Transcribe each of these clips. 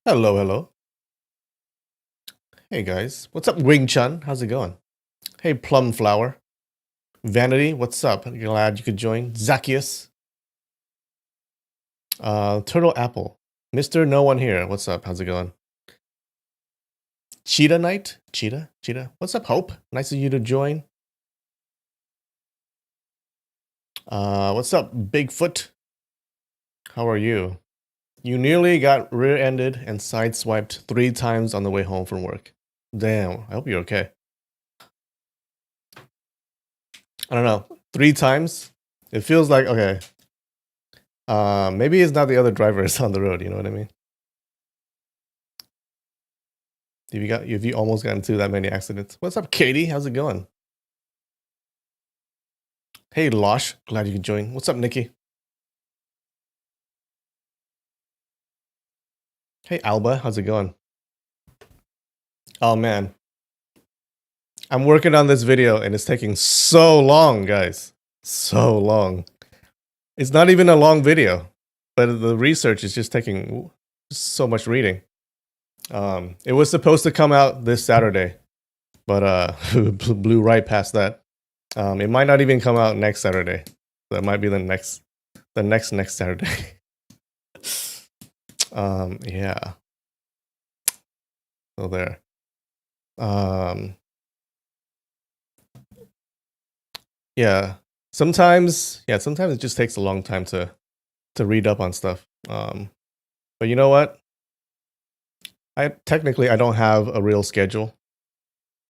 Hello, hello. Hey guys. What's up, Wing Chun? How's it going? Hey, Plum Flower. Vanity, what's up? Glad you could join. Zacchaeus. Turtle Apple. Mr. No One Here. What's up? How's it going? Cheetah Knight? Cheetah. What's up, Hope? Nice of you to join. What's up, Bigfoot? How are you? You nearly got rear-ended and sideswiped 3 times on the way home from work. Damn, I hope you're okay. I don't know. 3 times? It feels like, okay. Maybe it's not the other drivers on the road, you know what I mean? If you almost got into that many accidents. What's up, Katie? How's it going? Hey, Losh. Glad you could join. What's up, Nikki? Hey, Alba. How's it going? Oh, man. I'm working on this video, and it's taking so long, guys. So long. It's not even a long video, but the research is just taking so much reading. It was supposed to come out this Saturday, but blew right past that. It might not even come out next Saturday. That might be the next Saturday. Yeah. So there. Yeah. Sometimes it just takes a long time to read up on stuff. But you know what? I don't have a real schedule.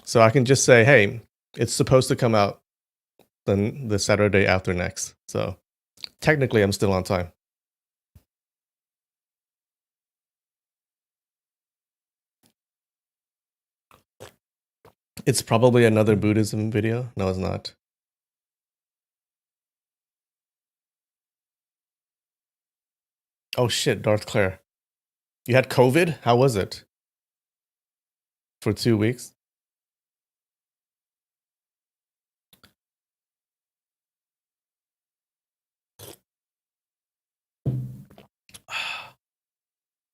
So I can just say, hey, it's supposed to come out the Saturday after next. So technically I'm still on time. It's probably another Buddhism video. No, it's not. Oh shit, Darth Claire. You had COVID? How was it? For 2 weeks?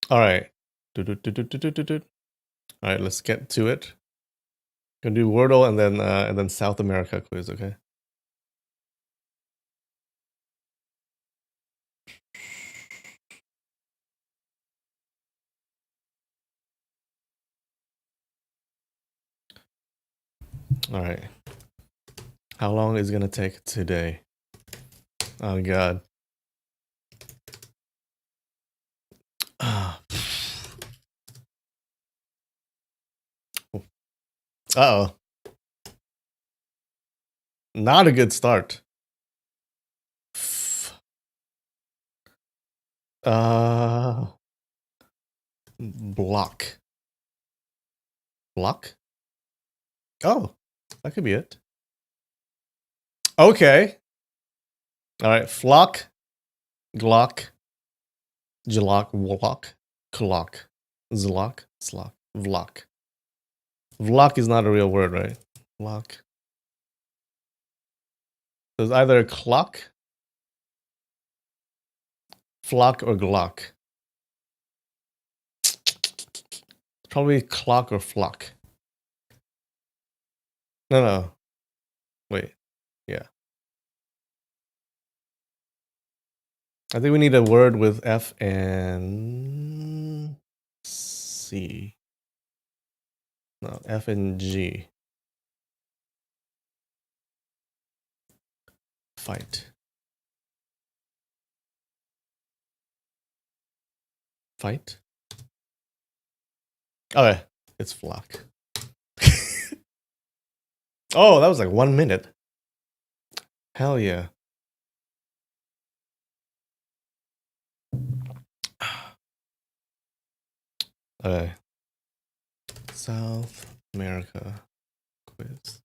All right. All right, let's get to it. Gonna do Wordle and then South America quiz, okay? All right. How long is it gonna take today? Oh god. Uh-oh. Not a good start. Block. Block? Oh, that could be it. Okay. All right. Flock, Glock, Jalok, Wlock, Clock, Zlock, Slock, Vlock. Vlock is not a real word, right? Vlock. So it's either clock, flock, or Glock. Probably clock or flock. No. Wait. Yeah. I think we need a word with F and C. No, F and G. Fight. Fight? Okay, it's flock. Oh, that was like 1 minute. Hell yeah. Okay. South America quiz.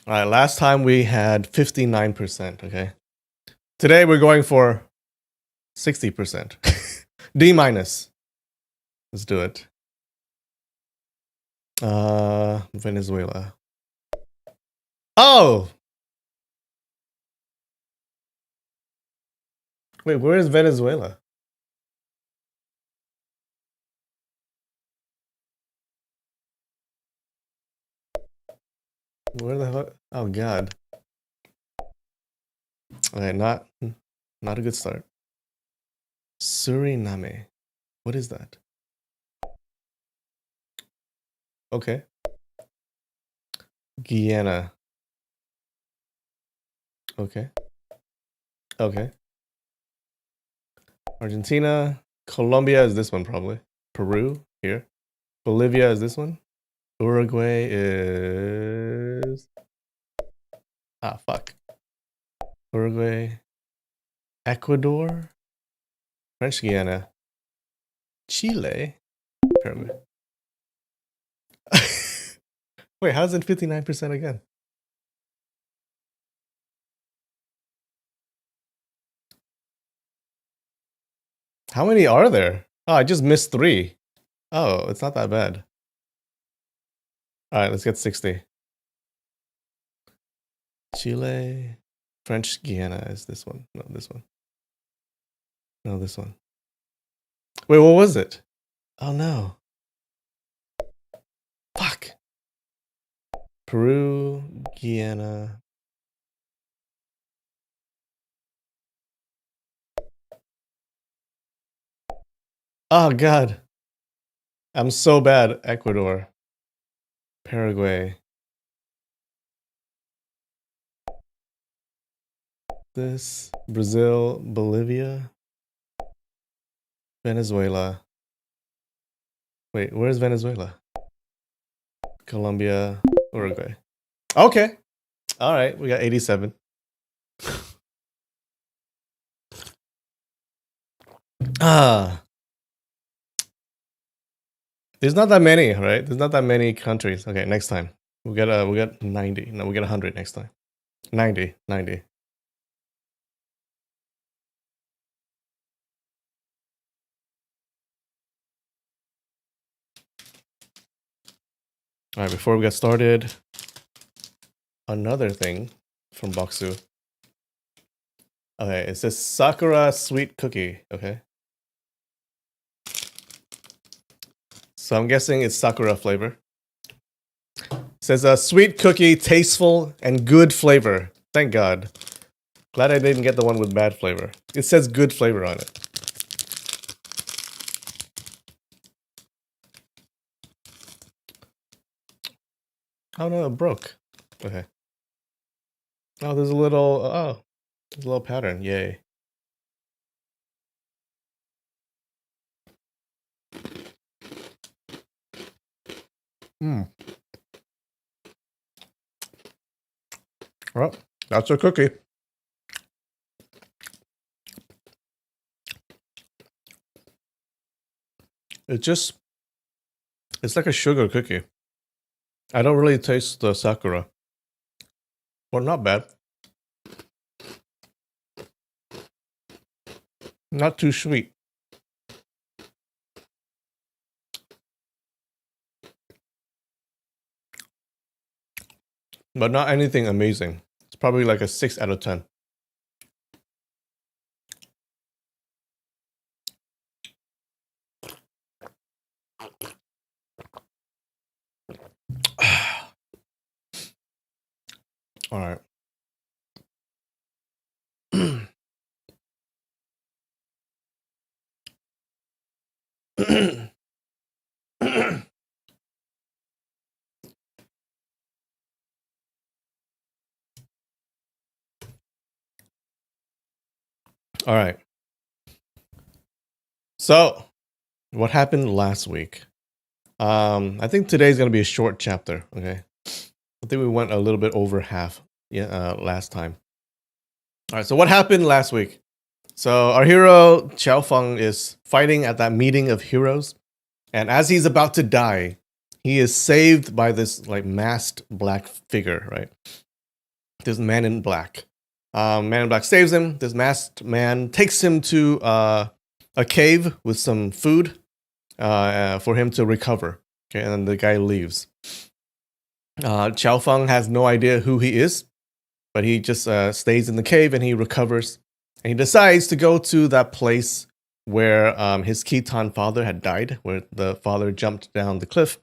All right, last time we had 59%, okay? Today we're going for 60%. D minus. Let's do it. Venezuela. Oh! Wait, where is Venezuela? Where the fuck? Oh god. Okay, not a good start. Suriname. What is that? Okay. Guyana. Okay. Okay. Argentina. Colombia is this one probably. Peru here. Bolivia is this one. Uruguay is fuck. Uruguay. Ecuador. French Guiana. Chile. Paraguay. Wait, how's it 59% again? How many are there? Oh, I just missed 3. Oh, it's not that bad. Alright, let's get 60. Chile. French Guiana is this one. No, this one. No, this one. Wait, what was it? Oh no. Fuck. Peru, Guyana. Oh god. I'm so bad. Ecuador. Paraguay. This. Brazil, Bolivia. Venezuela. Wait, where's Venezuela? Colombia, Uruguay. Okay. All right, we got 87. There's not that many, right? There's not that many countries. Okay, next time. We got 90. No, we get 100 next time. 90. All right, before we get started, another thing from Boxu. Okay, it says Sakura sweet cookie. Okay. So I'm guessing it's Sakura flavor. It says a sweet cookie, tasteful and good flavor. Thank God. Glad I didn't get the one with bad flavor. It says good flavor on it. Oh no, it broke. Okay. Oh, there's a little pattern. Yay. Well, that's a cookie. It's like a sugar cookie. I don't really taste the Sakura. Well, not bad. Not too sweet. But not anything amazing. It's probably like a 6 out of 10. All right. All right. So, what happened last week? I think today's gonna be a short chapter. Okay. I think we went a little bit over half. Last time. All right. So what happened last week? So our hero Qiao Feng is fighting at that meeting of heroes, and as he's about to die, he is saved by this like masked black figure. Right. This man in black. Man in black saves him. This masked man takes him to a cave with some food for him to recover. Okay, and then the guy leaves. Qiao Feng has no idea who he is, but he just stays in the cave and he recovers. And he decides to go to that place where his Khitan father had died, where the father jumped down the cliff,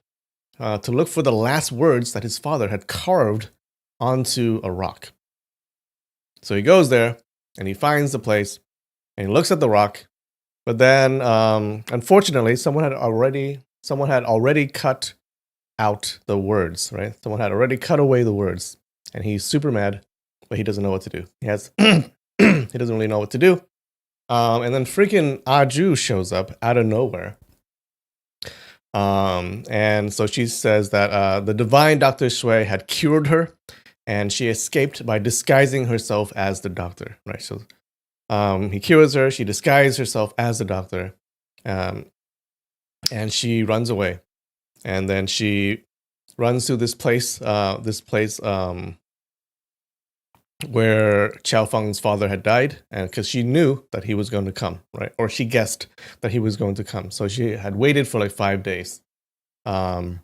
to look for the last words that his father had carved onto a rock. So he goes there and he finds the place and he looks at the rock. But then, unfortunately, someone had already cut out the words, right? Someone had already cut away the words, and he's super mad, but he doesn't know what to do. He doesn't really know what to do. And then freaking Aju shows up out of nowhere. And so she says that the divine Dr. Shui had cured her, and she escaped by disguising herself as the doctor, right? So he cures her, she disguises herself as the doctor, and she runs away. And then she runs to this place where Qiao Feng's father had died, and because she knew that he was going to come, right? Or she guessed that he was going to come. So she had waited for like 5 days. So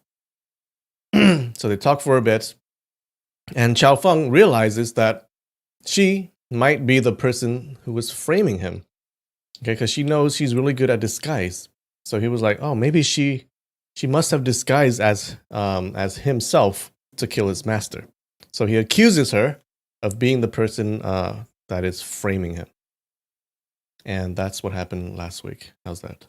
they talk for a bit, and Qiao Feng realizes that she might be the person who was framing him. Okay, because she knows she's really good at disguise. So he was like, oh, maybe she must have disguised as himself to kill his master. So he accuses her of being the person that is framing him. And that's what happened last week. How's that?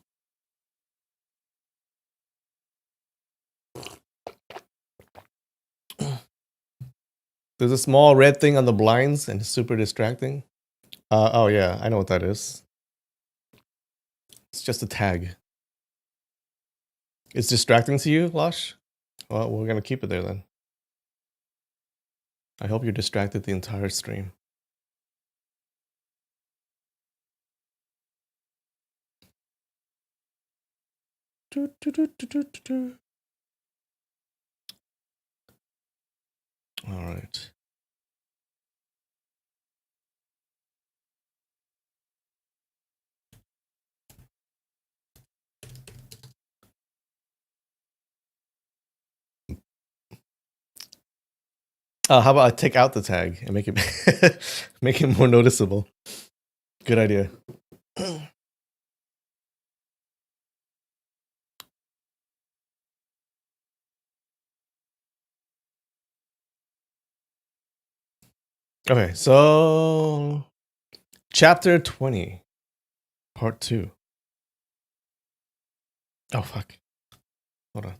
There's a small red thing on the blinds and it's super distracting. Oh yeah, I know what that is. It's just a tag. It's distracting to you, Losh? Well, we're gonna keep it there then. I hope you're distracted the entire stream. All right. How about I take out the tag and make it make it more noticeable? Good idea. Okay, so chapter 20, part 2. Oh fuck. Hold on.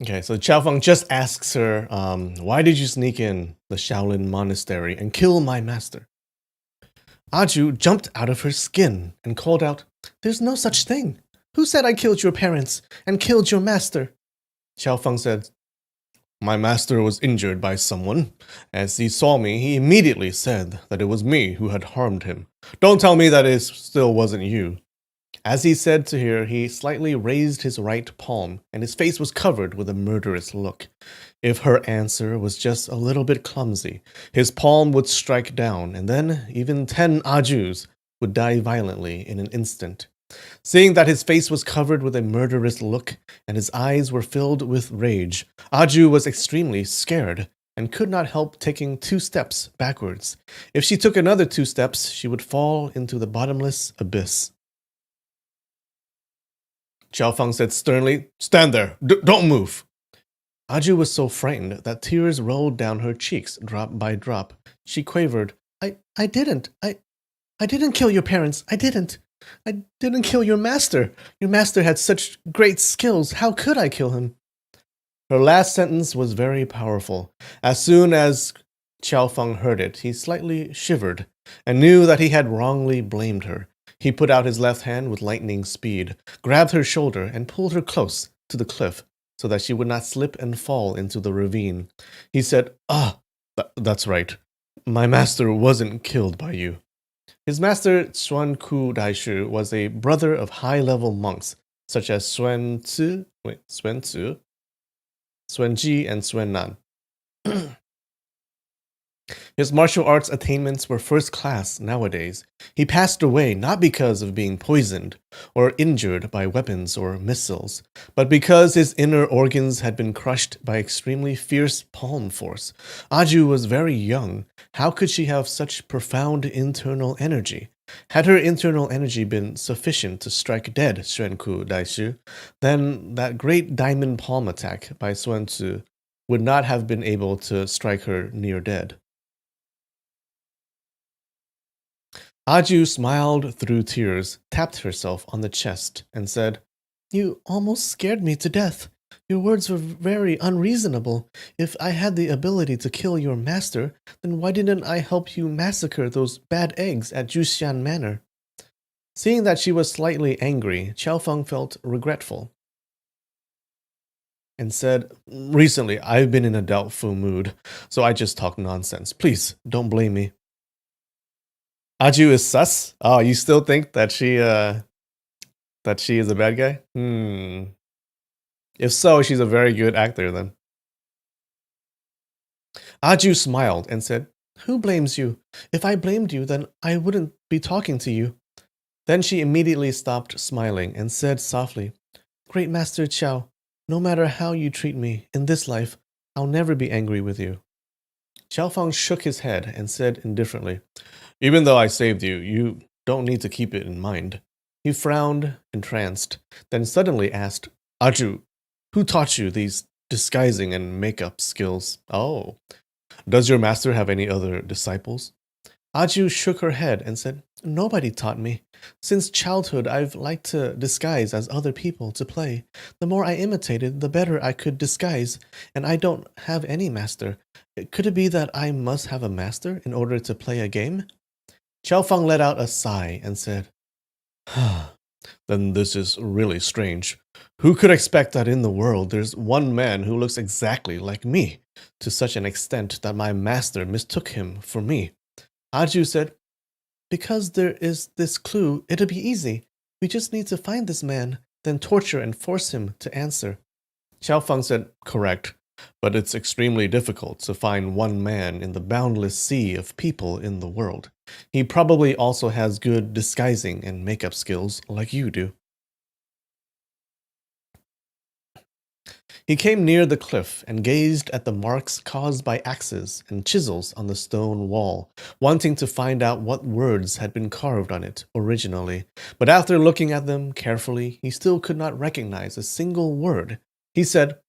Okay, so Qiao Feng just asks her, why did you sneak in the Shaolin monastery and kill my master? Aju jumped out of her skin and called out, there's no such thing. Who said I killed your parents and killed your master? Qiao Feng said, my master was injured by someone. As he saw me, he immediately said that it was me who had harmed him. Don't tell me that it still wasn't you. As he said to her, he slightly raised his right palm, and his face was covered with a murderous look. If her answer was just a little bit clumsy, his palm would strike down, and then even 10 Ajus would die violently in an instant. Seeing that his face was covered with a murderous look, and his eyes were filled with rage, Aju was extremely scared, and could not help taking 2 steps backwards. If she took another 2 steps, she would fall into the bottomless abyss. Qiao Feng said sternly, stand there, don't move. Aju was so frightened that tears rolled down her cheeks drop by drop. She quavered, I didn't kill your parents, I didn't kill your master. Your master had such great skills, how could I kill him? Her last sentence was very powerful. As soon as Qiao Feng heard it, he slightly shivered, and knew that he had wrongly blamed her. He put out his left hand with lightning speed, grabbed her shoulder, and pulled her close to the cliff so that she would not slip and fall into the ravine. He said, that's right. My master wasn't killed by you. His master, Xuan Ku Daishu, was a brother of high-level monks, such as Xuan Ji, and Xuan Nan. His martial arts attainments were first class nowadays. He passed away not because of being poisoned or injured by weapons or missiles, but because his inner organs had been crushed by extremely fierce palm force. Aju was very young. How could she have such profound internal energy? Had her internal energy been sufficient to strike dead Xuanku Daishu, then that great diamond palm attack by Sun Tzu would not have been able to strike her near dead. Aju smiled through tears, tapped herself on the chest, and said, "You almost scared me to death. Your words were very unreasonable. If I had the ability to kill your master, then why didn't I help you massacre those bad eggs at Juxian Manor?" Seeing that she was slightly angry, Qiaofeng felt regretful and said, "Recently, I've been in a doubtful mood, so I just talk nonsense. Please, don't blame me." Aju is sus? Oh, you still think that she is a bad guy? If so, she's a very good actor then. Aju smiled and said, "Who blames you? If I blamed you, then I wouldn't be talking to you." Then she immediately stopped smiling and said softly, "Great Master Qiao, no matter how you treat me in this life, I'll never be angry with you." Qiaofeng shook his head and said indifferently, "Even though I saved you, you don't need to keep it in mind." He frowned, entranced, then suddenly asked, "Aju, who taught you these disguising and makeup skills?" "Oh, does your master have any other disciples?" Aju shook her head and said, "Nobody taught me. Since childhood, I've liked to disguise as other people to play. The more I imitated, the better I could disguise, and I don't have any master. Could it be that I must have a master in order to play a game?" Qiaofeng let out a sigh and said, "Then this is really strange. Who could expect that in the world there's one man who looks exactly like me, to such an extent that my master mistook him for me?" Aju said, "Because there is this clue, it'll be easy. We just need to find this man, then torture and force him to answer." Xiaofeng said, "Correct. But it's extremely difficult to find one man in the boundless sea of people in the world. He probably also has good disguising and makeup skills like you do." He came near the cliff and gazed at the marks caused by axes and chisels on the stone wall, wanting to find out what words had been carved on it originally. But after looking at them carefully, he still could not recognize a single word. He said,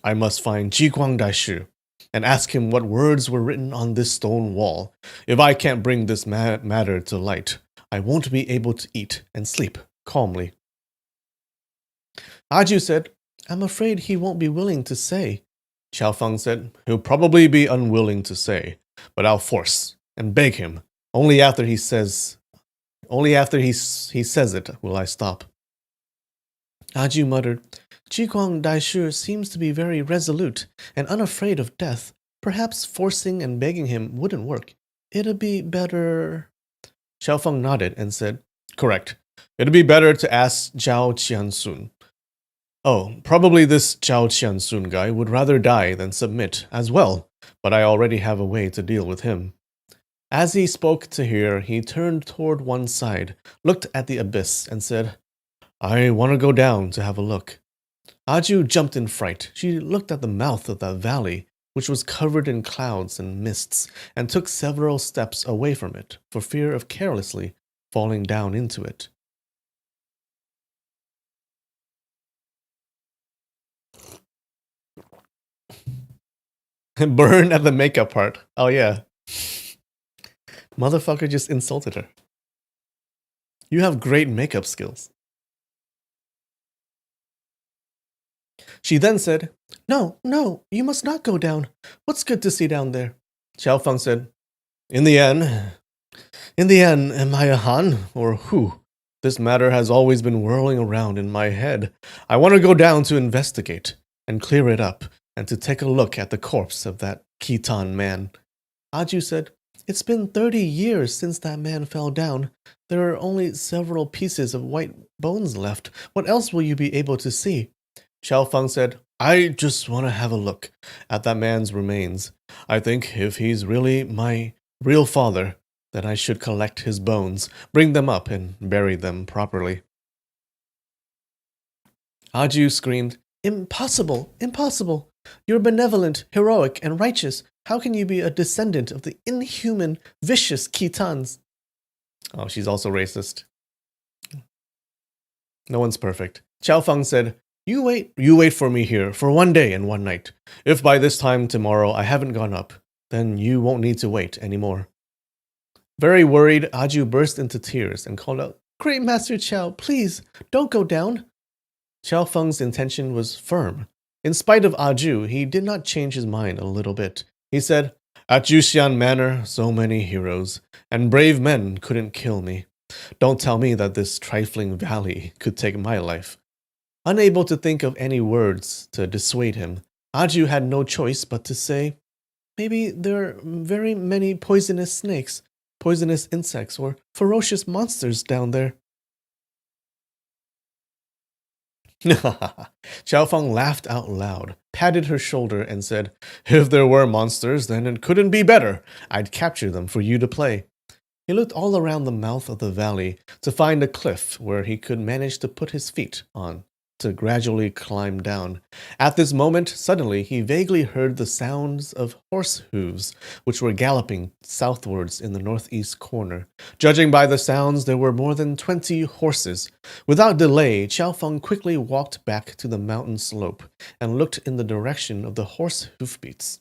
"I must find Jiguang Daishu and ask him what words were written on this stone wall. If I can't bring this matter to light, I won't be able to eat and sleep calmly." Aju said, "I'm afraid he won't be willing to say." Qiaofeng said, "He'll probably be unwilling to say, but I'll force and beg him. Only after he says it will I stop." Aju muttered, "Jiguang Daishu seems to be very resolute and unafraid of death. Perhaps forcing and begging him wouldn't work. It'd be better." Xiaofeng nodded and said, "Correct. It'd be better to ask Zhao Qiansun. Oh, probably this Zhao Qiansun guy would rather die than submit as well, but I already have a way to deal with him." As he spoke to her, he turned toward one side, looked at the abyss, and said, "I want to go down to have a look." Aju jumped in fright. She looked at the mouth of that valley, which was covered in clouds and mists, and took several steps away from it, for fear of carelessly falling down into it. Burn at the makeup part. Oh yeah. Motherfucker just insulted her. You have great makeup skills. She then said, "No, no, you must not go down. What's good to see down there?" Xiaofeng said, In the end, am I a Han or who? This matter has always been whirling around in my head. I want to go down to investigate and clear it up and to take a look at the corpse of that Khitan man." Aju said, "It's been 30 years since that man fell down. There are only several pieces of white bones left. What else will you be able to see?" Xiaofeng said, I just want to have a look at that man's remains. I think if he's really my real father, then I should collect his bones, bring them up, and bury them properly. Aju screamed, Impossible! Impossible! You're benevolent, heroic, and righteous. How can you be a descendant of the inhuman, vicious Khitans? Oh, she's also racist. No one's perfect. Qiao Feng said, you wait for me here for 1 day and 1 night. If by this time tomorrow I haven't gone up, then you won't need to wait anymore. Very worried, Aju burst into tears and called out, Great Master Qiao, please, don't go down. Qiao Feng's intention was firm. In spite of Aju, he did not change his mind a little bit. He said, At Juxian Manor, so many heroes, and brave men couldn't kill me. Don't tell me that this trifling valley could take my life. Unable to think of any words to dissuade him, Aju had no choice but to say, Maybe there are very many poisonous snakes, poisonous insects, or ferocious monsters down there. Qiao Feng laughed out loud, patted her shoulder, and said, If there were monsters, then it couldn't be better. I'd capture them for you to play. He looked all around the mouth of the valley to find a cliff where he could manage to put his feet on, to gradually climb down. At this moment, suddenly, he vaguely heard the sounds of horse hooves, which were galloping southwards in the northeast corner. Judging by the sounds, there were more than 20 horses. Without delay, Qiao Feng quickly walked back to the mountain slope and looked in the direction of the horse hoofbeats.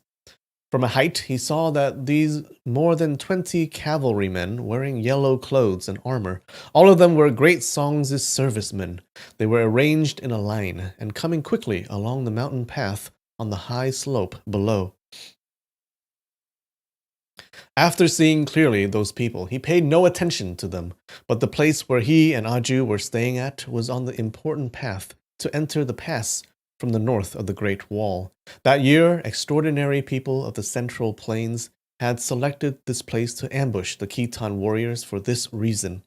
From a height, he saw that these more than 20 cavalrymen wearing yellow clothes and armor, all of them were Great Song's servicemen. They were arranged in a line and coming quickly along the mountain path on the high slope below. After seeing clearly those people, he paid no attention to them, but the place where he and Aju were staying at was on the important path to enter the pass from the north of the Great Wall. That year, extraordinary people of the Central Plains had selected this place to ambush the Khitan warriors for this reason.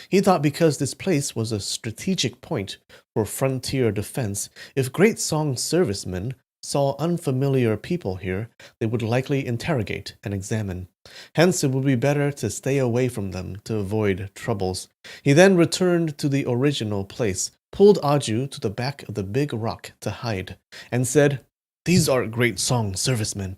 He thought because this place was a strategic point for frontier defense, if Great Song servicemen saw unfamiliar people here, they would likely interrogate and examine. Hence, it would be better to stay away from them to avoid troubles. He then returned to the original place, pulled Aju to the back of the big rock to hide, and said, These are Great Song servicemen.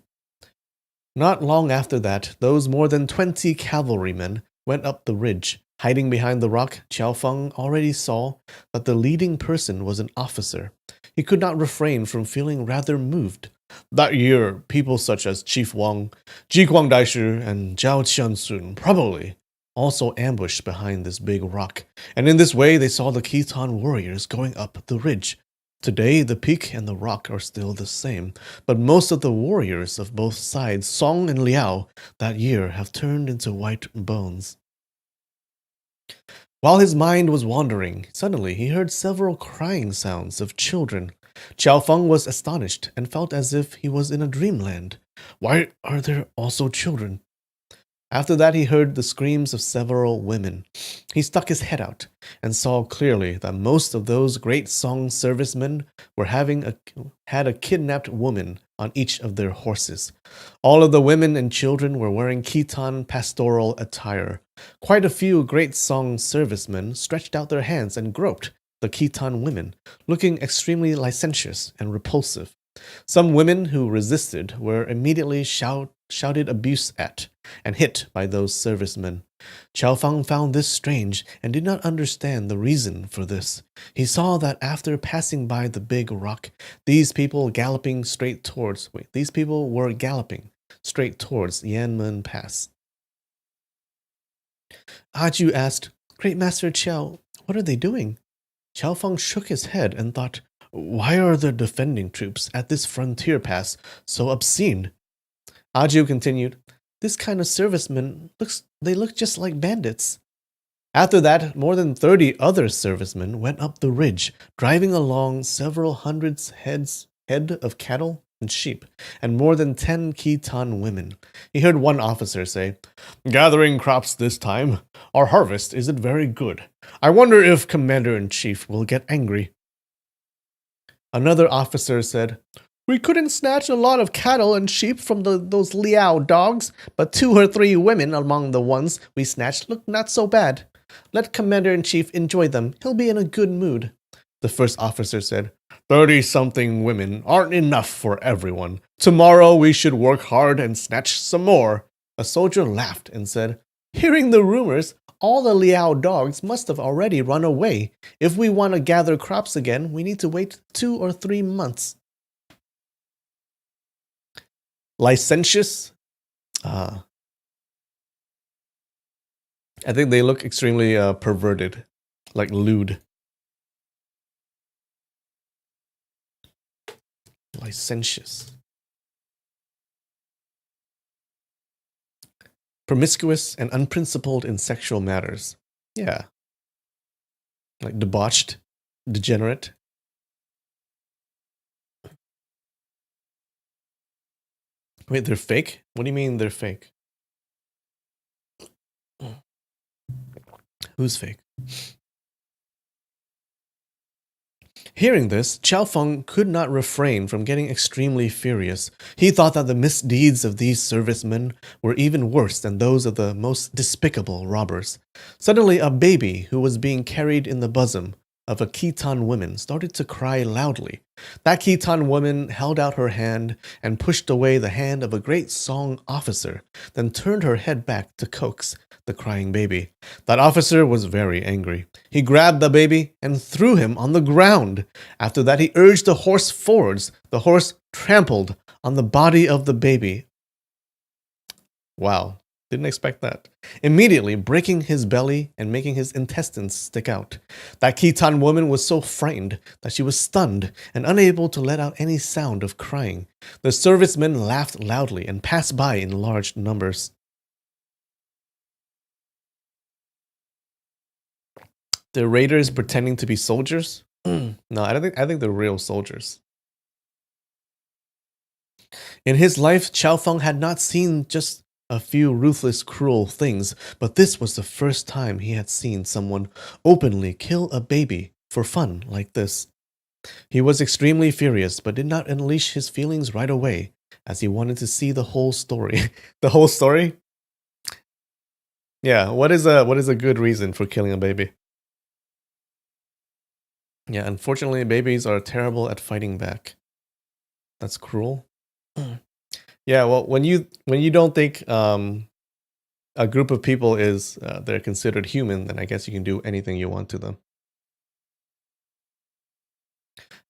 Not long after that, those more than 20 cavalrymen went up the ridge. Hiding behind the rock, Qiao Feng already saw that the leading person was an officer. He could not refrain from feeling rather moved. That year, people such as Chief Wang, Ji Guangdaishi, and Zhao Qiansun probably also ambushed behind this big rock, and in this way they saw the Khitan warriors going up the ridge. Today, the peak and the rock are still the same, but most of the warriors of both sides, Song and Liao, that year have turned into white bones. While his mind was wandering, suddenly he heard several crying sounds of children. Qiao Feng was astonished and felt as if he was in a dreamland. Why are there also children? After that, he heard the screams of several women. He stuck his head out and saw clearly that most of those Great Song servicemen were had a kidnapped woman on each of their horses. All of the women and children were wearing Khitan pastoral attire. Quite a few Great Song servicemen stretched out their hands and groped the Khitan women, looking extremely licentious and repulsive. Some women who resisted were immediately shouted abuse at and hit by those servicemen. Qiao Feng found this strange and did not understand the reason for this. He saw that after passing by the big rock, these people were galloping straight towards Yanmen Pass. Aju asked, Great Master Qiao, what are they doing? Qiao Feng shook his head and thought, why are the defending troops at this frontier pass so obscene? Aju continued, this kind of servicemen look just like bandits. After that, more than 30 other servicemen went up the ridge, driving along several hundred head of cattle and sheep, and more than 10 Khitan women. He heard one officer say, Gathering crops this time. Our harvest isn't very good. I wonder if Commander-in-Chief will get angry. Another officer said, "We couldn't snatch a lot of cattle and sheep from those Liao dogs, but 2 or 3 women among the ones we snatched look not so bad. Let Commander-in-Chief enjoy them. He'll be in a good mood." The first officer said, 30-something women aren't enough for everyone. Tomorrow we should work hard and snatch some more." A soldier laughed and said, "Hearing the rumors, all the Liao dogs must have already run away. If we want to gather crops again, we need to wait 2 or 3 months. Licentious? I think they look extremely perverted, like lewd. Licentious. Promiscuous and unprincipled in sexual matters. Yeah. Like debauched, degenerate. Wait, they're fake? What do you mean they're fake? Who's fake? Hearing this, Qiao Feng could not refrain from getting extremely furious. He thought that the misdeeds of these servicemen were even worse than those of the most despicable robbers. Suddenly, a baby who was being carried in the bosom of a Khitan woman started to cry loudly. That Khitan woman held out her hand and pushed away the hand of a great Song officer, then turned her head back to coax the crying baby. That officer was very angry. He grabbed the baby and threw him on the ground. After that, he urged the horse forwards. The horse trampled on the body of the baby. Wow. Didn't expect that. Immediately breaking his belly and making his intestines stick out. That Khitan woman was so frightened that she was stunned and unable to let out any sound of crying. The servicemen laughed loudly and passed by in large numbers. The raiders pretending to be soldiers? No, I think they're real soldiers. In his life, Qiao Feng had not seen just a few ruthless, cruel things, but this was the first time he had seen someone openly kill a baby for fun like this. He was extremely furious, but did not unleash his feelings right away, as he wanted to see the whole story. The whole story? Yeah, what is a good reason for killing a baby? Yeah, unfortunately, babies are terrible at fighting back. That's cruel. Yeah, well, when you don't think a group of people is they're considered human, then I guess you can do anything you want to them.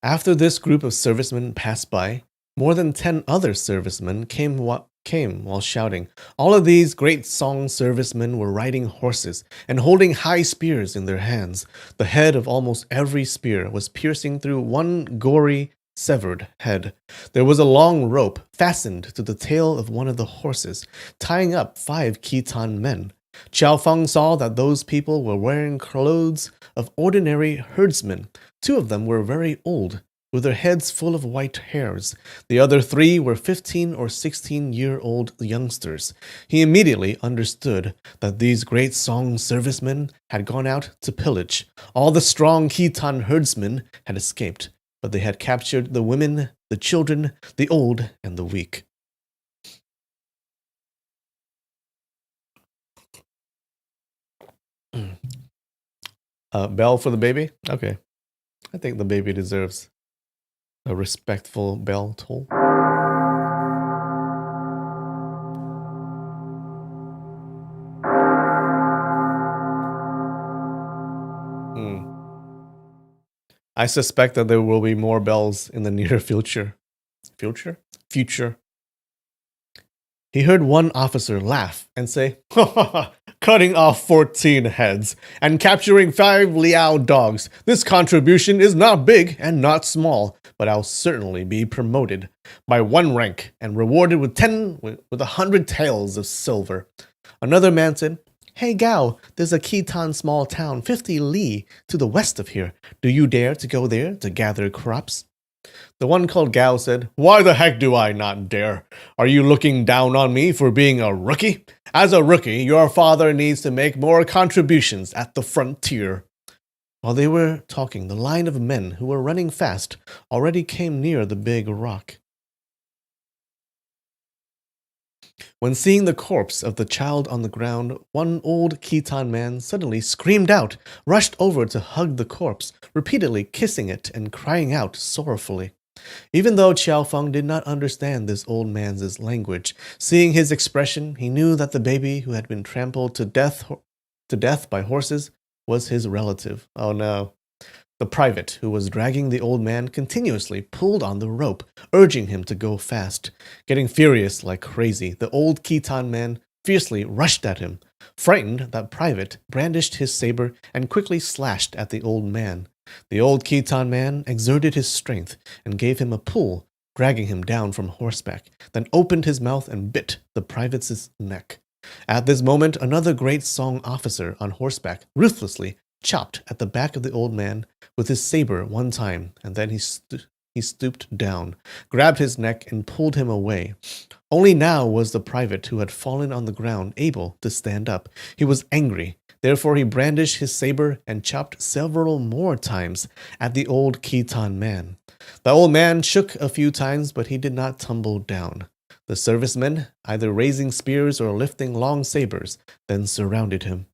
After this group of servicemen passed by, more than 10 other servicemen came while shouting. All of these great Song servicemen were riding horses and holding high spears in their hands. The head of almost every spear was piercing through one gory, severed head. There was a long rope fastened to the tail of one of the horses, tying up 5 Khitan men. Qiao Feng saw that those people were wearing clothes of ordinary herdsmen. 2 of them were very old, with their heads full of white hairs. The other 3 were 15 or 16-year-old youngsters. He immediately understood that these great Song servicemen had gone out to pillage. All the strong Khitan herdsmen had escaped, but they had captured the women, the children, the old, and the weak. Bell for the baby? Okay. I think the baby deserves a respectful bell toll. I suspect that there will be more bells in the near future. Future? He heard one officer laugh and say, "Ha ha ha! Cutting off 14 heads and capturing 5 Liao dogs. This contribution is not big and not small, but I'll certainly be promoted by 1 rank and rewarded with 100 taels of silver." Another man said, "Hey Gao, there's a Khitan small town 50 li to the west of here. Do you dare to go there to gather crops?" The one called Gao said, "Why the heck do I not dare? Are you looking down on me for being a rookie? As a rookie, your father needs to make more contributions at the frontier." While they were talking, the line of men who were running fast already came near the big rock. When seeing the corpse of the child on the ground, one old Khitan man suddenly screamed out, rushed over to hug the corpse, repeatedly kissing it and crying out sorrowfully. Even though Qiao Feng did not understand this old man's language, seeing his expression, he knew that the baby who had been trampled to death by horses was his relative. Oh no. The private, who was dragging the old man, continuously pulled on the rope, urging him to go fast. Getting furious like crazy, the old Khitan man fiercely rushed at him. Frightened, that private brandished his saber and quickly slashed at the old man. The old Khitan man exerted his strength and gave him a pull, dragging him down from horseback, then opened his mouth and bit the private's neck. At this moment, another great Song officer on horseback ruthlessly chopped at the back of the old man with his saber one time, and then he stooped down, grabbed his neck, and pulled him away. Only now was the private who had fallen on the ground able to stand up. He was angry. Therefore he brandished his saber and chopped several more times at the old Khitan man. The old man shook a few times, but he did not tumble down. The servicemen, either raising spears or lifting long sabers, then surrounded him.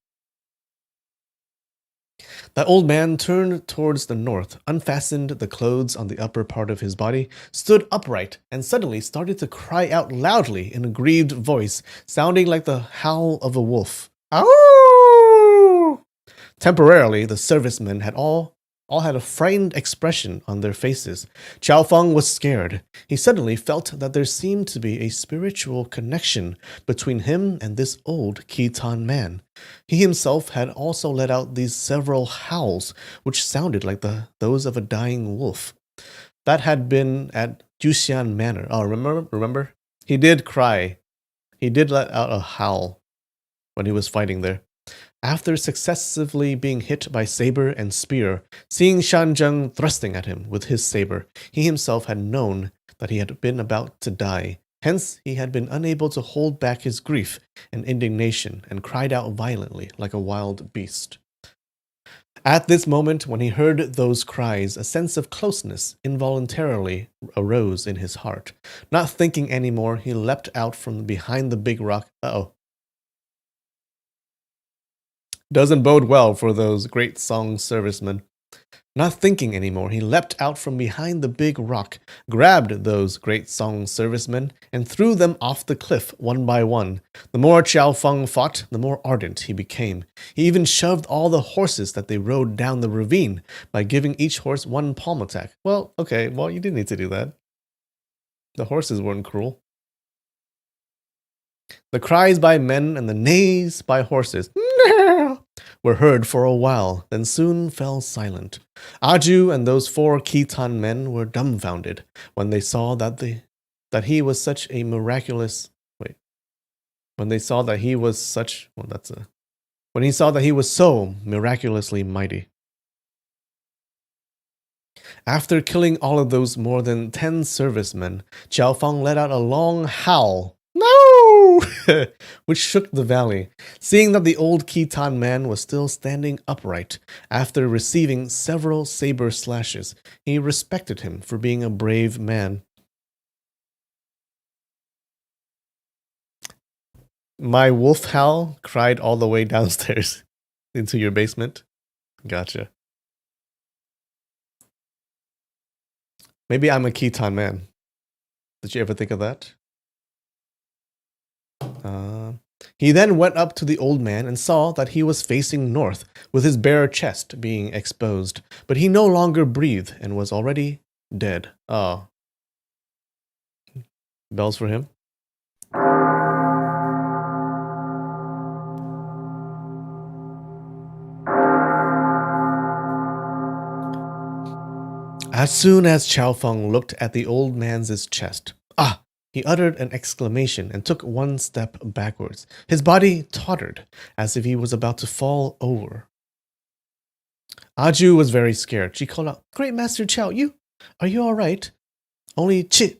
The old man turned towards the north, unfastened the clothes on the upper part of his body, stood upright, and suddenly started to cry out loudly in a grieved voice, sounding like the howl of a wolf. Ow! Temporarily, the servicemen had all had a frightened expression on their faces. Qiao Feng was scared. He suddenly felt that there seemed to be a spiritual connection between him and this old Khitan man. He himself had also let out these several howls, which sounded like those of a dying wolf. That had been at Juxian Manor. Oh, remember? He did cry. He did let out a howl when he was fighting there. After successively being hit by saber and spear, seeing Shanzheng thrusting at him with his saber, he himself had known that he had been about to die. Hence, he had been unable to hold back his grief and indignation, and cried out violently like a wild beast. At this moment, when he heard those cries, a sense of closeness involuntarily arose in his heart. Not thinking anymore, he leapt out from behind the big rock. Doesn't bode well for those great Song servicemen. Not thinking anymore, he leapt out from behind the big rock, grabbed those great Song servicemen, and threw them off the cliff one by one. The more Qiao Feng fought, the more ardent he became. He even shoved all the horses that they rode down the ravine by giving each horse one palm attack. Well, you didn't need to do that. The horses weren't cruel. The cries by men and the neighs by horses were heard for a while, then soon fell silent. Aju and those 4 Khitan men were dumbfounded when they saw that he was such a miraculous. When they saw that he was such. When he saw that he was so miraculously mighty. After killing all of those more than 10 servicemen, Qiao Feng let out a long howl. No! Which shook the valley. Seeing that the old Khitan man was still standing upright after receiving several saber slashes, he respected him for being a brave man. My wolf howl cried all the way downstairs into your basement. Gotcha. Maybe I'm a Khitan man. Did you ever think of that? He then went up to the old man and saw that he was facing north, with his bare chest being exposed. But he no longer breathed and was already dead. Oh. Bells for him. As soon as Qiao Feng looked at the old man's chest, he uttered an exclamation and took one step backwards. His body tottered, as if he was about to fall over. Aju was very scared. She called out, "Great Master Qiao, are you all right?" Only chi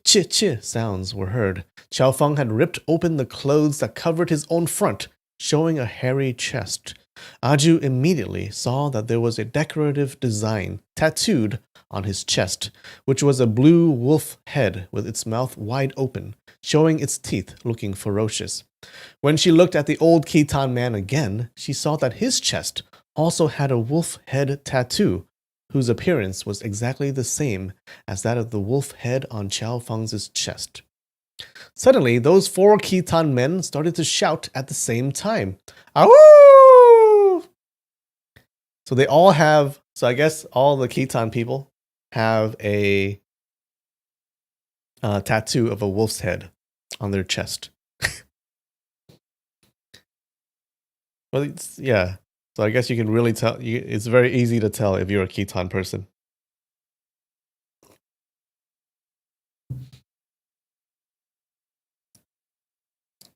sounds were heard. Qiao Feng had ripped open the clothes that covered his own front, showing a hairy chest. Aju immediately saw that there was a decorative design tattooed on his chest, which was a blue wolf head with its mouth wide open, showing its teeth looking ferocious. When she looked at the old Khitan man again, she saw that his chest also had a wolf head tattoo, whose appearance was exactly the same as that of the wolf head on Chow Feng's chest. Suddenly, those 4 Khitan men started to shout at the same time. Awoo! So they all have, so I guess all the Khitan people have a tattoo of a wolf's head on their chest. Well, yeah. So I guess you can really tell. It's very easy to tell if you're a Khitan person.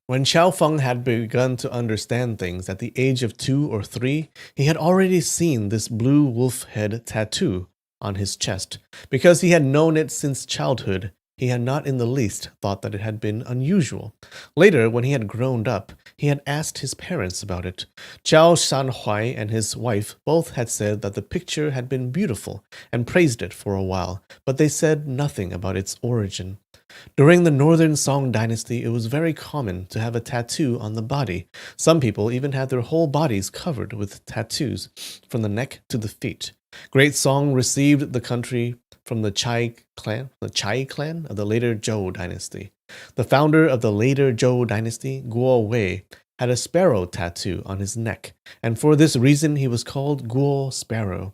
When Xiao Feng had begun to understand things at the age of 2 or 3, he had already seen this blue wolf head tattoo on his chest. Because he had known it since childhood, he had not in the least thought that it had been unusual. Later, when he had grown up, he had asked his parents about it. Zhao Shanhuai and his wife both had said that the picture had been beautiful and praised it for a while, but they said nothing about its origin. During the Northern Song dynasty, it was very common to have a tattoo on the body. Some people even had their whole bodies covered with tattoos, from the neck to the feet. Great Song received the country from the Chai clan of the later Zhou dynasty. The founder of the later Zhou dynasty, Guo Wei, had a sparrow tattoo on his neck, and for this reason he was called Guo Sparrow.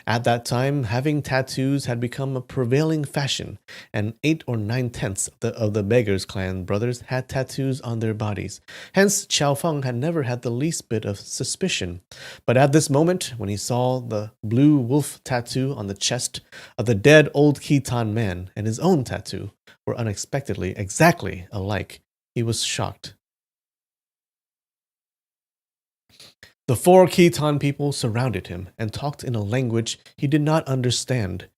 At that time, having tattoos had become a prevailing fashion, and 8 or 9/10 of the beggars' clan brothers had tattoos on their bodies. Hence, Xiao Feng had never had the least bit of suspicion. But at this moment, when he saw the blue wolf tattoo on the chest of the dead old Khitan man and his own tattoo were unexpectedly exactly alike, he was shocked. The 4 Khitan people surrounded him and talked in a language he did not understand.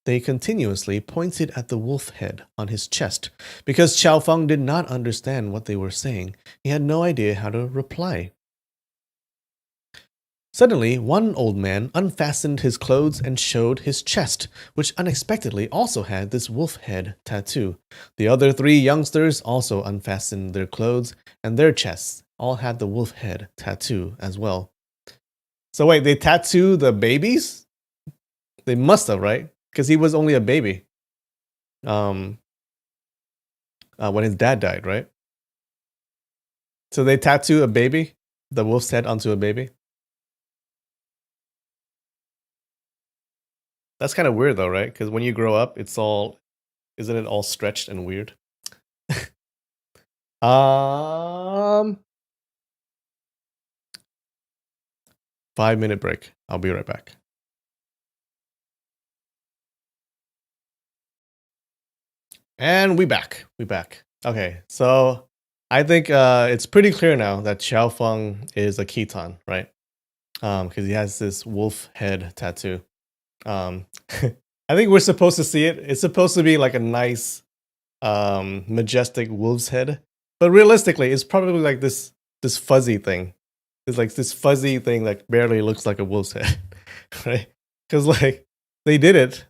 They continuously pointed at the wolf head on his chest. Because Xiao Feng did not understand what they were saying, he had no idea how to reply. Suddenly, one old man unfastened his clothes and showed his chest, which unexpectedly also had this wolf head tattoo. The other 3 youngsters also unfastened their clothes, and their chests all had the wolf head tattoo as well. So wait, they tattoo the babies? They must have, right? Because he was only a baby when his dad died, right? So they tattoo a baby, the wolf's head onto a baby? That's kind of weird though, right? Because when you grow up, isn't it all stretched and weird? 5-minute break. I'll be right back. And we back. Okay, so I think it's pretty clear now that Xiao Feng is a Khitan, right? Because he has this wolf head tattoo. I think we're supposed to see it. It's supposed to be like a nice, majestic wolf's head, but realistically, it's probably like this fuzzy thing. It's like this fuzzy thing that barely looks like a wolf's head, right? Because like they did it,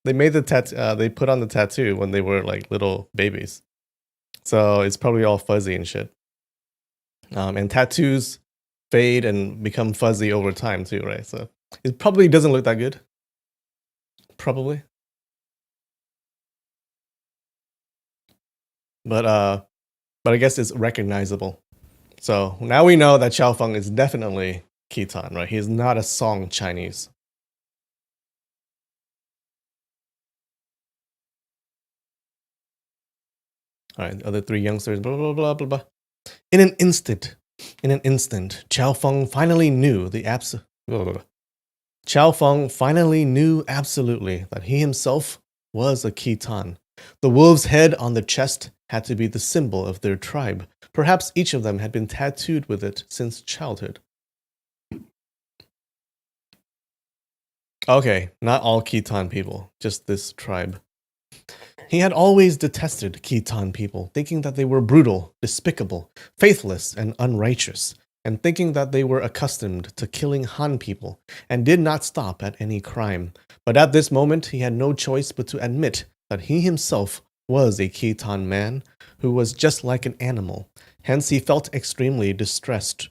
they made the tattoo. They put on the tattoo when they were like little babies, so it's probably all fuzzy and shit. And tattoos fade and become fuzzy over time too, right? So it probably doesn't look that good. Probably. But I guess it's recognizable. So now we know that Xiao Feng is definitely Khitan, right? He's not a Song Chinese. All right, the other 3 youngsters, blah blah blah blah blah. In an instant, Xiao Feng finally knew Xiao Feng finally knew absolutely that he himself was a Khitan. The wolf's head on the chest had to be the symbol of their tribe. Perhaps each of them had been tattooed with it since childhood. Okay, not all Khitan people, just this tribe. He had always detested Khitan people, thinking that they were brutal, despicable, faithless, and unrighteous. and thinking that they were accustomed to killing Han people and did not stop at any crime. But at this moment, he had no choice but to admit that he himself was a Khitan man who was just like an animal. Hence, he felt extremely distressed.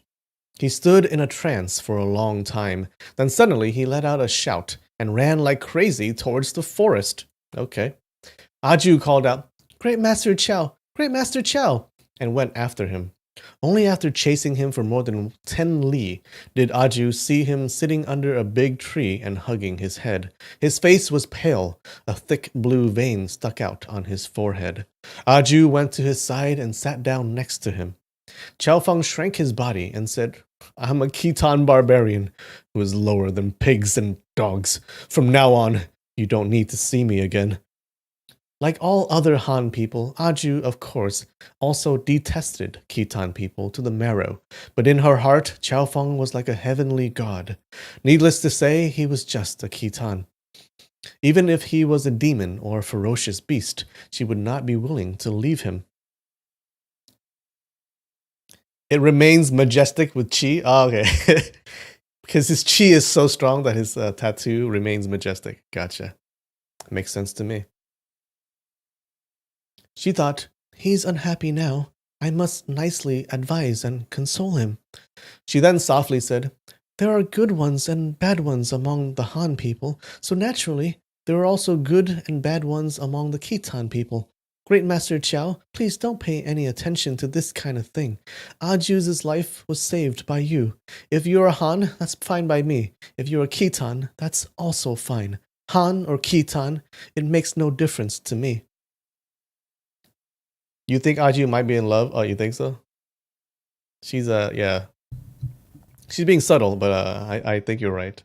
He stood in a trance for a long time. Then suddenly he let out a shout and ran like crazy towards the forest. Okay. Aju called out, "Great Master Chow! Great Master Chow!" and went after him. Only after chasing him for more than 10 li did Aju see him sitting under a big tree and hugging his head. His face was pale. A thick blue vein stuck out on his forehead. Aju went to his side and sat down next to him. Chow Feng shrank his body and said, "I'm a Khitan barbarian who is lower than pigs and dogs. From now on, you don't need to see me again." Like all other Han people, Aju, of course, also detested Khitan people to the marrow, but in her heart, Chow Feng was like a heavenly god. Needless to say, he was just a Khitan. Even if he was a demon or a ferocious beast, she would not be willing to leave him. It remains majestic with chi? Oh, okay. Because his chi is so strong that his tattoo remains majestic. Gotcha. Makes sense to me. She thought, "He's unhappy now. I must nicely advise and console him." She then softly said, "There are good ones and bad ones among the Han people, so naturally, there are also good and bad ones among the Khitan people. Great Master Chow, please don't pay any attention to this kind of thing. Aju's life was saved by you. If you're a Han, that's fine by me. If you're a Khitan, that's also fine. Han or Khitan, it makes no difference to me." You think Aju might be in love? Oh, you think so? She's yeah. She's being subtle, but I think you're right.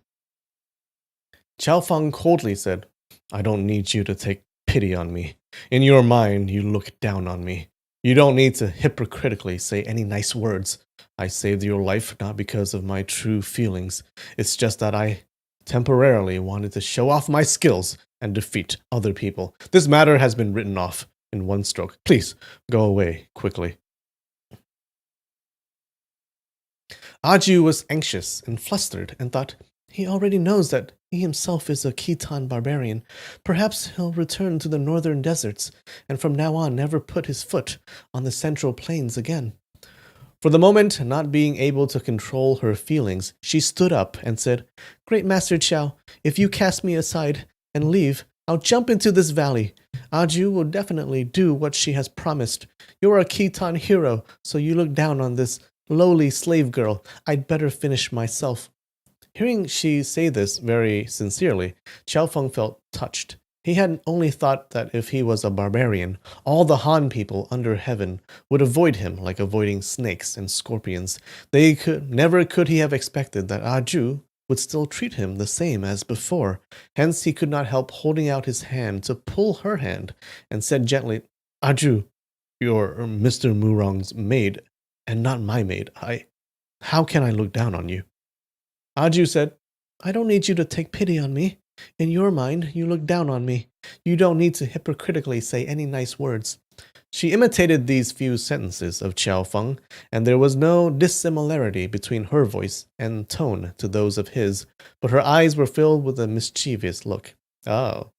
Chow Feng coldly said, "I don't need you to take pity on me. In your mind, you look down on me. You don't need to hypocritically say any nice words. I saved your life not because of my true feelings. It's just that I temporarily wanted to show off my skills and defeat other people. This matter has been written off in one stroke. Please, go away quickly." Aju was anxious and flustered and thought, he already knows that he himself is a Khitan barbarian. Perhaps he'll return to the northern deserts and from now on never put his foot on the central plains again. For the moment, not being able to control her feelings, she stood up and said, "Great Master Chow, if you cast me aside and leave, I'll jump into this valley. Aju will definitely do what she has promised. You're a Khitan hero, so you look down on this lowly slave girl. I'd better finish myself." Hearing she say this very sincerely, Chow Feng felt touched. He had only thought that if he was a barbarian, all the Han people under heaven would avoid him like avoiding snakes and scorpions. Never could he have expected that Aju would still treat him the same as before. Hence he could not help holding out his hand to pull her hand, and said gently, "Aju, you're Mr. Murong's maid, and not my maid. How can I look down on you?" Aju said, "I don't need you to take pity on me. In your mind, you look down on me. You don't need to hypocritically say any nice words." She imitated these few sentences of Chow Feng, and there was no dissimilarity between her voice and tone to those of his, but her eyes were filled with a mischievous look. Oh,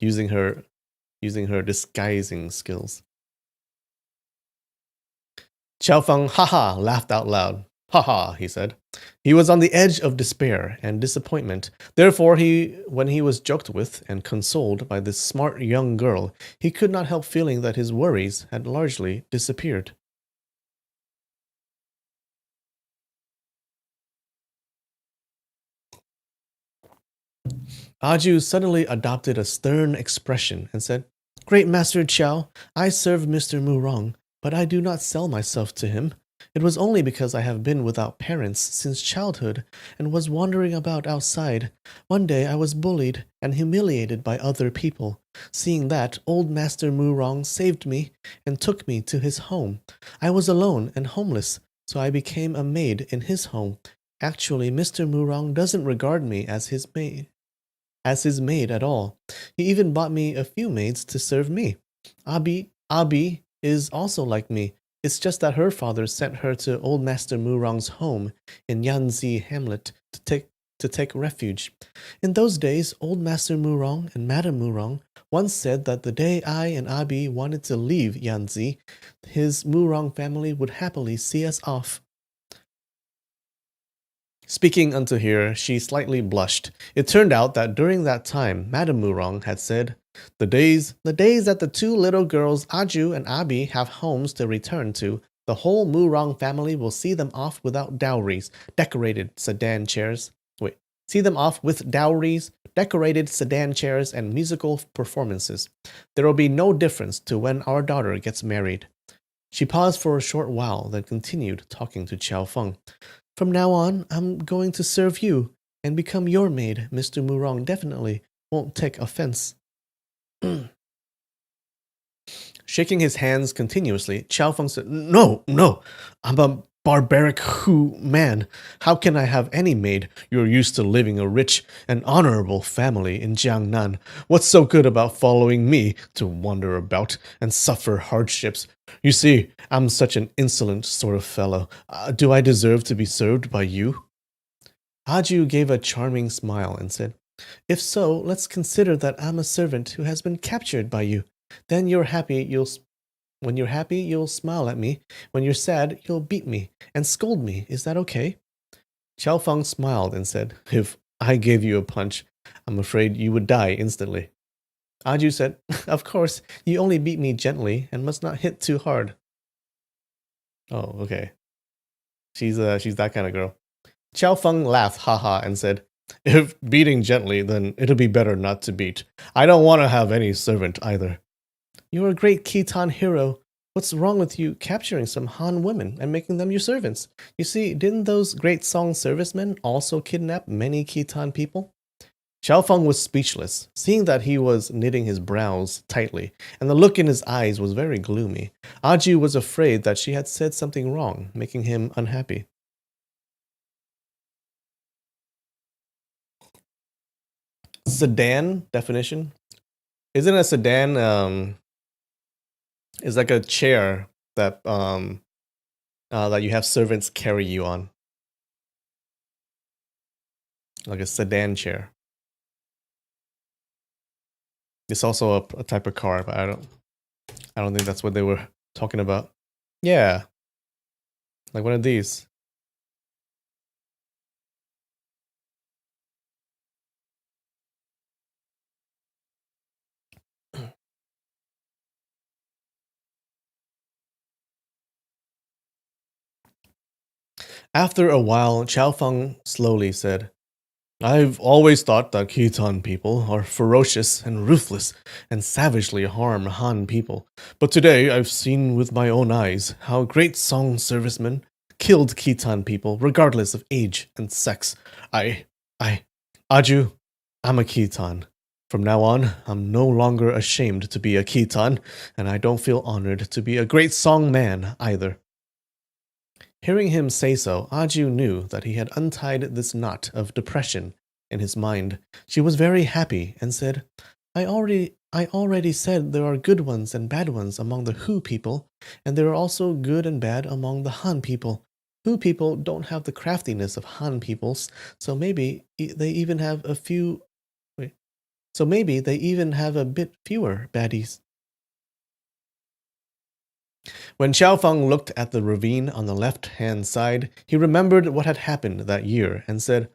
using her disguising skills. Chow Feng haha laughed out loud. "Ha," he said. He was on the edge of despair and disappointment. Therefore, when he was joked with and consoled by this smart young girl, he could not help feeling that his worries had largely disappeared. Aju suddenly adopted a stern expression and said, "Great Master Chow, I serve Mr. Murong, but I do not sell myself to him. It was only because I have been without parents since childhood and was wandering about outside. One day I was bullied and humiliated by other people. Seeing that, old Master Murong saved me and took me to his home. I was alone and homeless, so I became a maid in his home. Actually, Mr. Murong doesn't regard me as his maid at all. He even bought me a few maids to serve me. Abi is also like me, It's just that her father sent her to old Master Murong's home in Yanzi Hamlet to take refuge. In those days, old Master Murong and Madame Murong once said that the day I and Abi wanted to leave Yanzi, his Murong family would happily see us off. Speaking unto here, she slightly blushed. It turned out that during that time, Madame Murong had said, the days that the two little girls Aju and Abi have homes to return to, the whole Murong family will see them off without dowries, decorated sedan chairs. See them off with dowries, decorated sedan chairs, and musical performances. There will be no difference to when our daughter gets married. She paused for a short while, then continued talking to Qiao Feng. From now on, I'm going to serve you and become your maid. Mr. Murong definitely won't take offense. Shaking his hands continuously, Qiao Feng said, No, I'm a barbaric Hu man. How can I have any maid? You're used to living a rich and honorable family in Jiangnan. What's so good about following me to wander about and suffer hardships? You see, I'm such an insolent sort of fellow. Do I deserve to be served by you? Aju gave a charming smile and said, If so, let's consider that I'm a servant who has been captured by you. Then when you're happy, you'll smile at me. When you're sad, you'll beat me and scold me. Is that okay? Qiao Feng smiled and said, If I gave you a punch, I'm afraid you would die instantly. Aju said, Of course, you only beat me gently and must not hit too hard. Oh, okay. She's that kind of girl. Qiao Feng laughed haha and said, If beating gently, then it'll be better not to beat. I don't want to have any servant either. You're a great Khitan hero. What's wrong with you capturing some Han women and making them your servants? You see, didn't those great Song servicemen also kidnap many Khitan people? Qiao Feng was speechless, seeing that he was knitting his brows tightly, and the look in his eyes was very gloomy. Aju was afraid that she had said something wrong, making him unhappy. Sedan definition? Isn't a sedan is like a chair that that you have servants carry you on, like a sedan chair. It's also a type of car, but I don't think that's what they were talking about. Yeah, like one of these. After a while, Qiao Feng slowly said, I've always thought that Khitan people are ferocious and ruthless and savagely harm Han people. But today I've seen with my own eyes how great Song servicemen killed Khitan people regardless of age and sex. Aju, I'm a Khitan. From now on, I'm no longer ashamed to be a Khitan, and I don't feel honored to be a great Song man either. Hearing him say so, Aju knew that he had untied this knot of depression in his mind. She was very happy and said, I already said there are good ones and bad ones among the Hu people, and there are also good and bad among the Han people. Hu people don't have the craftiness of Han peoples, so maybe they even have a bit fewer baddies. When Qiao Feng looked at the ravine on the left-hand side, he remembered what had happened that year and said,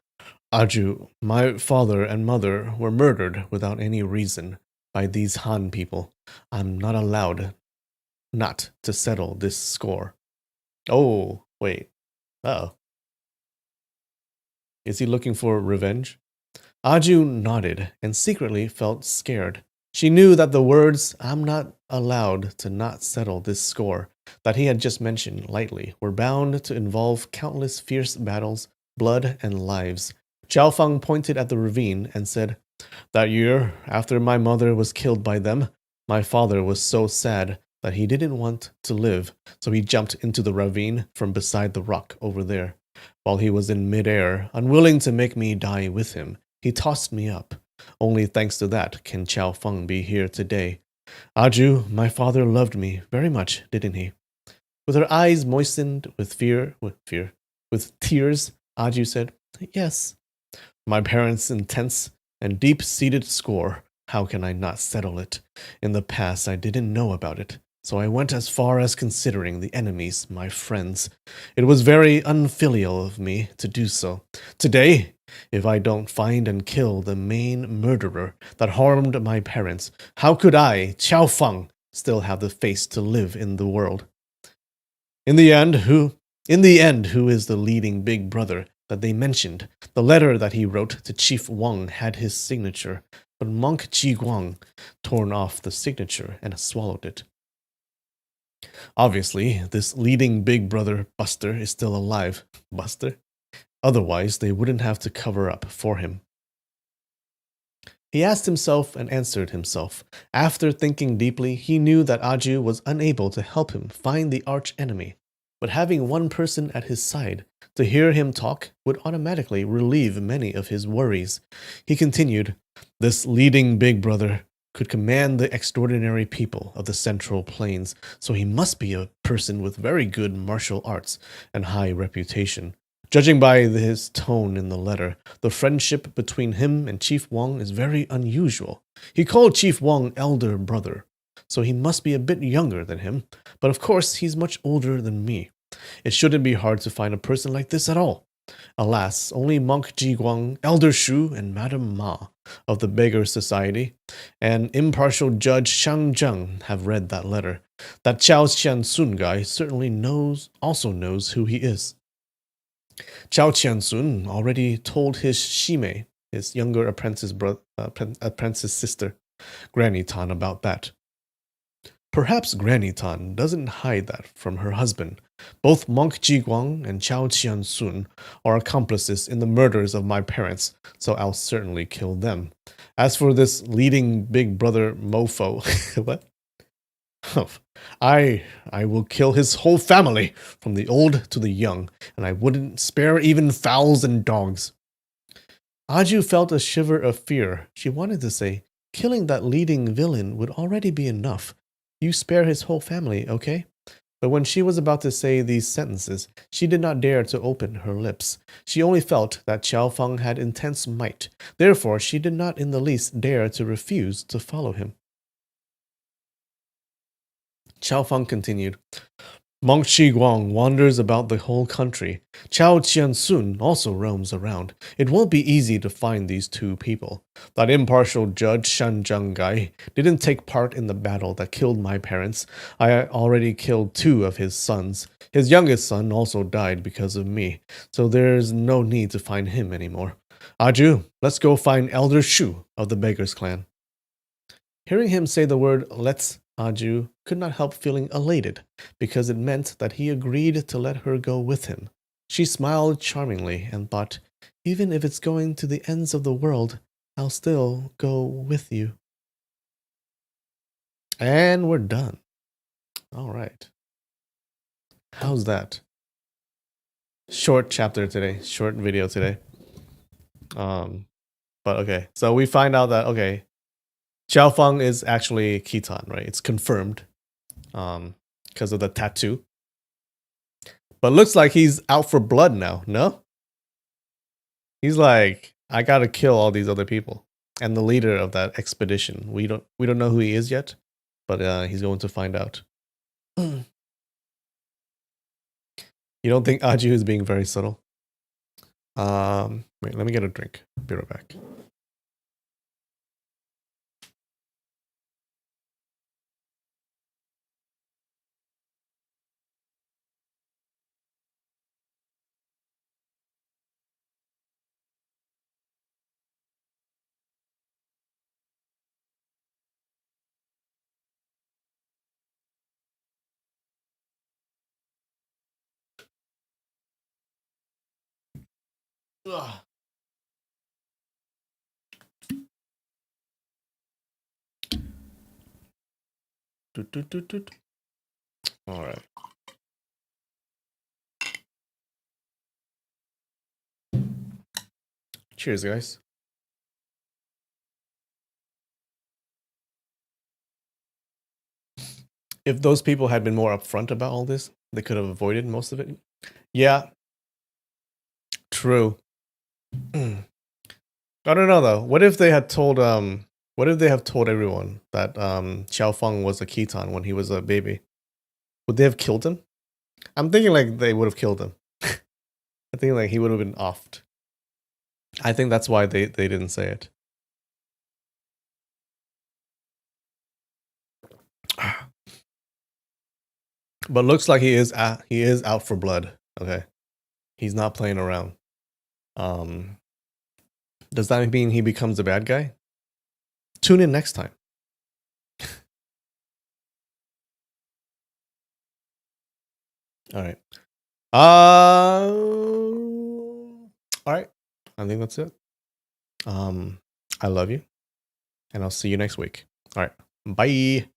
Aju, my father and mother were murdered without any reason by these Han people. I'm not allowed not to settle this score. Oh, wait. Uh-oh. Is he looking for revenge? Aju nodded and secretly felt scared. She knew that the words, I'm not allowed to not settle this score, that he had just mentioned lightly, were bound to involve countless fierce battles, blood, and lives. Qiao Feng pointed at the ravine and said, That year, after my mother was killed by them, my father was so sad that he didn't want to live, so he jumped into the ravine from beside the rock over there. While he was in midair, unwilling to make me die with him, he tossed me up. Only thanks to that can Qiao Feng be here today. Aju, my father loved me very much, didn't he? With her eyes moistened with tears, Aju said, "Yes, my parents' intense and deep-seated score. How can I not settle it? In the past, I didn't know about it, so I went as far as considering the enemies my friends. It was very unfilial of me to do so. Today, if I don't find and kill the main murderer that harmed my parents, how could I, Qiao Feng, still have the face to live in the world? In the end, who is the leading big brother that they mentioned? The letter that he wrote to Chief Wang had his signature, but Monk Ji Guang torn off the signature and swallowed it. Obviously, this leading big brother, Buster, is still alive. Buster? Otherwise, they wouldn't have to cover up for him. He asked himself and answered himself. After thinking deeply, he knew that Aju was unable to help him find the arch-enemy. But having one person at his side to hear him talk would automatically relieve many of his worries. He continued, "This leading big brother could command the extraordinary people of the Central Plains, so he must be a person with very good martial arts and high reputation. Judging by his tone in the letter, the friendship between him and Chief Wang is very unusual. He called Chief Wang elder brother, so he must be a bit younger than him, but of course he's much older than me. It shouldn't be hard to find a person like this at all. Alas, only Monk Ji Guang, Elder Shu, and Madame Ma of the Beggar Society, and impartial Judge Shang Zheng have read that letter. That Chao Qiansun guy certainly also knows who he is." Chao Qiansun already told his Shimei, his younger apprentice sister, Granny Tan, about that. Perhaps Granny Tan doesn't hide that from her husband. Both Monk Ji Guang and Chao Qiansun are accomplices in the murders of my parents, so I'll certainly kill them. As for this leading big brother mofo, what? I will kill his whole family, from the old to the young, and I wouldn't spare even fowls and dogs. Aju felt a shiver of fear. She wanted to say, killing that leading villain would already be enough. You spare his whole family, okay? But when she was about to say these sentences, she did not dare to open her lips. She only felt that Qiao Feng had intense might. Therefore, she did not in the least dare to refuse to follow him. Qiao Feng continued, "Monk Shi Guang wanders about the whole country. Chao Qiansun also roams around. It won't be easy to find these two people. That impartial judge Shan Zheng guy didn't take part in the battle that killed my parents. I already killed 2 of his sons. His youngest son also died because of me, so there's no need to find him anymore. Aju, let's go find Elder Shu of the Beggars Clan." Hearing him say the word "let's," Aju could not help feeling elated, because it meant that he agreed to let her go with him. She smiled charmingly and thought, even if it's going to the ends of the world, I'll still go with you. And we're done. All right. How's that? Short chapter today, short video today. But okay, so we find out that, okay, Qiao Feng is actually Khitan, right? It's confirmed. Because of the tattoo. But looks like he's out for blood now, no? He's like, I gotta kill all these other people. And the leader of that expedition. We don't know who he is yet, but he's going to find out. You don't think Aju is being very subtle? Wait, let me get a drink. Be right back. Ugh. All right. Cheers, guys. If those people had been more upfront about all this, They could have avoided most of it. Yeah, true. I don't know though. What if they had told what if they have told everyone that Xiao Feng was a Khitan when he was a baby? Would they have killed him? I'm thinking like they would have killed him. I think like he would have been offed. I think that's why they didn't say it. But looks like he is out for blood. Okay. He's not playing around. Does that mean he becomes a bad guy? Tune in next time. All right. All right. I think that's it. I love you, and I'll see you next week. All right. Bye.